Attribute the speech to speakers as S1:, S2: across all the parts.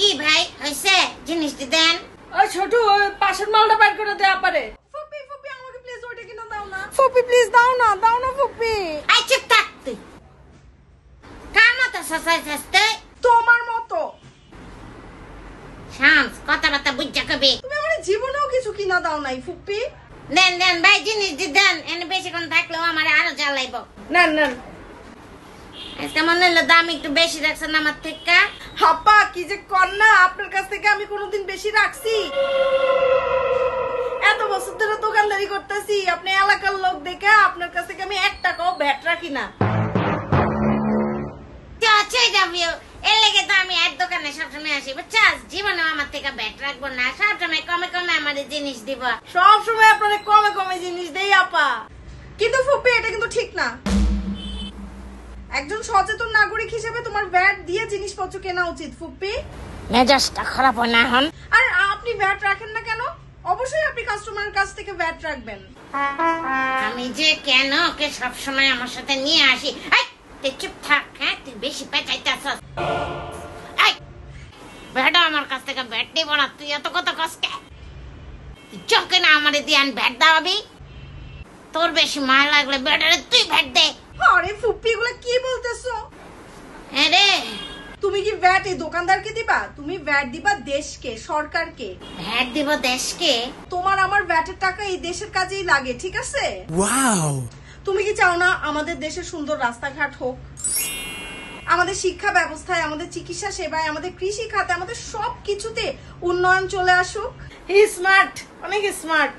S1: কি ভাই হইছে জিনিসটি দেন।
S2: ওই ছোট ওই পাশের মালটা বাইর করে দে আপারে। ফুপি ফুপি আমাকে প্লিজ ওইটা কিনে দাও না। ফুপি প্লিজ দাও না ফুপি।
S1: আই চুপ থাক তুই। কার মতো সসাইছতে?
S2: তোমার মতো।
S1: শামস কথাবার্তা বুঝা কবি।
S2: তুমি আমার জীবনেও কিছু কিনা দাও নাই ফুপি।
S1: দেন দেন ভাই জিনিস দি দেন, এনে বেশিক্ষণ থাকলেও আমার আরো জ্বালাইব।
S2: নেন নেন।
S1: আজকে মনে হলো দাম একটু বেশি রাখছেন আমার থেকে।
S2: হাপ্পা কি যে কন্যা, আপনার কাছ থেকে আমি কোনোদিন বেশি রাখছি? এত বছর ধরে দোকানদারি করতেছি, আপনি এলাকার লোক দেখে আপনার কাছ থেকে আমি 1 টাকাও ভ্যাট রাখি না।
S1: এর লেগে তো আমি এক দোকানে সবসময় আসি, বুঝছাস? জীবনে আমার থেকে ব্যাট রাখবো না, সবসময় কমে কমে আমার জিনিস দিব।
S2: সবসময় আপনার কমে কমে জিনিস দেই আপা। কিন্তু ফুপি এটা কিন্তু ঠিক না। একজন সচেতন নাগরিক হিসেবে তোমার ভ্যাট দিয়ে জিনিসপত্র কেনা উচিত ফুপি।
S1: মেজাজটা খারাপ হয় না এখন?
S2: আর আপনি ভ্যাট রাখেন না কেন? অবশ্যই আপনি কাস্টমারের কাছ থেকে ভ্যাট রাখবেন।
S1: আমি যে কেন ওকে সবসময় আমার সাথে নিয়ে আসি। তুই চুপ থাক, হ্যাঁ? তুই বেশি পেঁচাইতেছস। ভ্যাট আমার কাছ থেকে ভ্যাট নিব না, তুই এত কথা কসকে? তুই চোখে না আমার দিয়ে ভ্যাট দাওয়াবি? তোর বেশি মায়া লাগলে ভ্যাটারে তুই ভ্যাট দে।
S2: আরে ফুপি এগুলা কি বলতেছো?
S1: আরে
S2: তুমি কি ভ্যাট এই দোকানদারকে দিবা? তুমি ভ্যাট দিবা দেশকে, সরকারকে।
S1: ভ্যাট দিব দেশকে?
S2: তোমার আমার ভ্যাটের টাকা এই দেশের কাজেই লাগে, ঠিক আছে?
S3: ওয়াও।
S2: তুমি কি চাও না আমাদের দেশে সুন্দর রাস্তাঘাট হোক, আমাদের শিক্ষা ব্যবস্থায়, আমাদের চিকিৎসা সেবায়, আমাদের কৃষি খাতে, আমাদের সবকিছুতে উন্নয়ন চলে আসুক? স্মার্ট, অনেক স্মার্ট।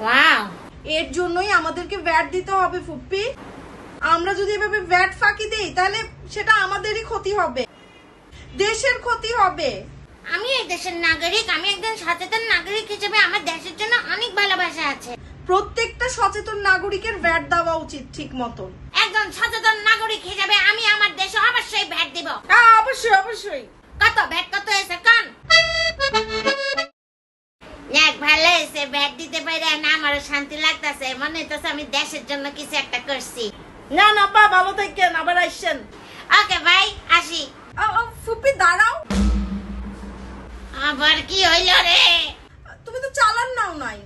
S1: ওয়াও।
S2: এর জন্যই আমাদেরকে ভ্যাট দিতে হবে ফুপ্পি। আমরা যদি এভাবে ভ্যাট ফাঁকি দেই তাহলে সেটা আমাদেরই ক্ষতি হবে, দেশের ক্ষতি হবে।
S1: আমি এই দেশের নাগরিক, আমি একজন সচেতন নাগরিক হিসেবে আমার দেশের জন্য অনেক ভালোবাসা আছে।
S2: প্রত্যেকটা সচেতন নাগরিকের ভ্যাট দেওয়া উচিত ঠিক মতন।
S1: একজন সচেতন নাগরিক হিসেবে আমি আমার দেশে অবশ্যই ভ্যাট দিব।
S2: অবশ্যই অবশ্যই।
S1: কত ভ্যাট কত হয়েছে কান? এক ভালো হয়েছে, ভ্যাট দিতে পারে না আমারও শান্তি লাগতেছে, মনে হইতেছে আমি দেশের জন্য কিছু একটা করছি।
S2: না না পা, ভালো থাকেন, আবার আসছেন।
S1: ওকে ভাই, আসি।
S2: ফুপি দাঁড়াও।
S1: আবার কি হইল রে?
S2: তুমি তো চালান নাও নাই।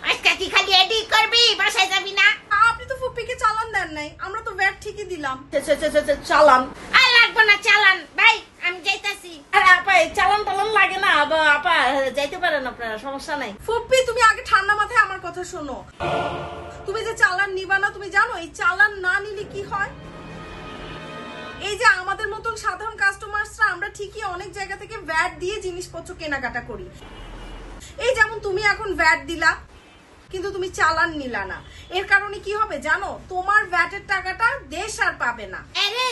S1: আজকে কি খালি এডি করবি, বাসায় যাবি না?
S2: আপনি তো ফুপিকে চালান দেন নাই, আমরা তো ভ্যাট ঠিকই দিলাম। চালান
S1: আর লাগবো না চালান ভাই, আমি যাইতাছি।
S2: আরে আপা এই চালান টালান লাগে না, আপা যাইতে পারেন আপনারা, সমস্যা নাই। ফুপি তুমি আগে ঠান্ডা মাথায় আমার কথা শোনো। তুমি যে চালান নিবা না, তুমি জানো এই চালান না নিলে কি হয়? এই যে আমাদের মতন সাধারণ কাস্টমারসরা আমরা ঠিকই অনেক জায়গা থেকে ভ্যাট দিয়ে জিনিসপত্র কেনাকাটা করি। এই যেমন তুমি এখন ভ্যাট দিলা কিন্তু তুমি চালান নিলা না, এর কারণে কি হবে জানো? তোমার ভ্যাটের টাকাটা দেশ আর পাবে না।
S1: আরে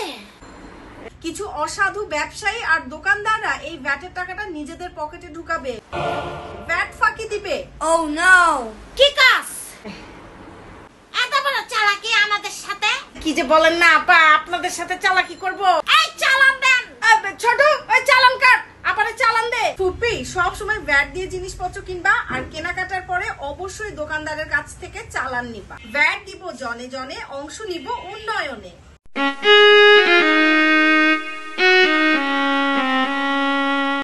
S2: কিছু অসাধু ব্যবসায়ী আর দোকানদাররা এই ভ্যাটের টাকাটা নিজেদের পকেটে ঢুকাবে, ভ্যাট ফাঁকি দিবে।
S1: ও নো, কি কাজ? এত বড় চালাকি আমাদের সাথে?
S2: কি যে বলেন না আপা, আপনাদের সাথে চালাকি করব?
S1: এই চালান দেন।
S2: ছোট ওই চালান কাট, আপারে চালান দে। ফুপি সব সময় ভ্যাট দিয়ে জিনিসপত্র কিনবা আর কেনাকাটার পরে অবশ্যই দোকানদারের কাছ থেকে চালান নিবা। ভ্যাট দিব জনে জনে, অংশ নিব উন্নয়নে।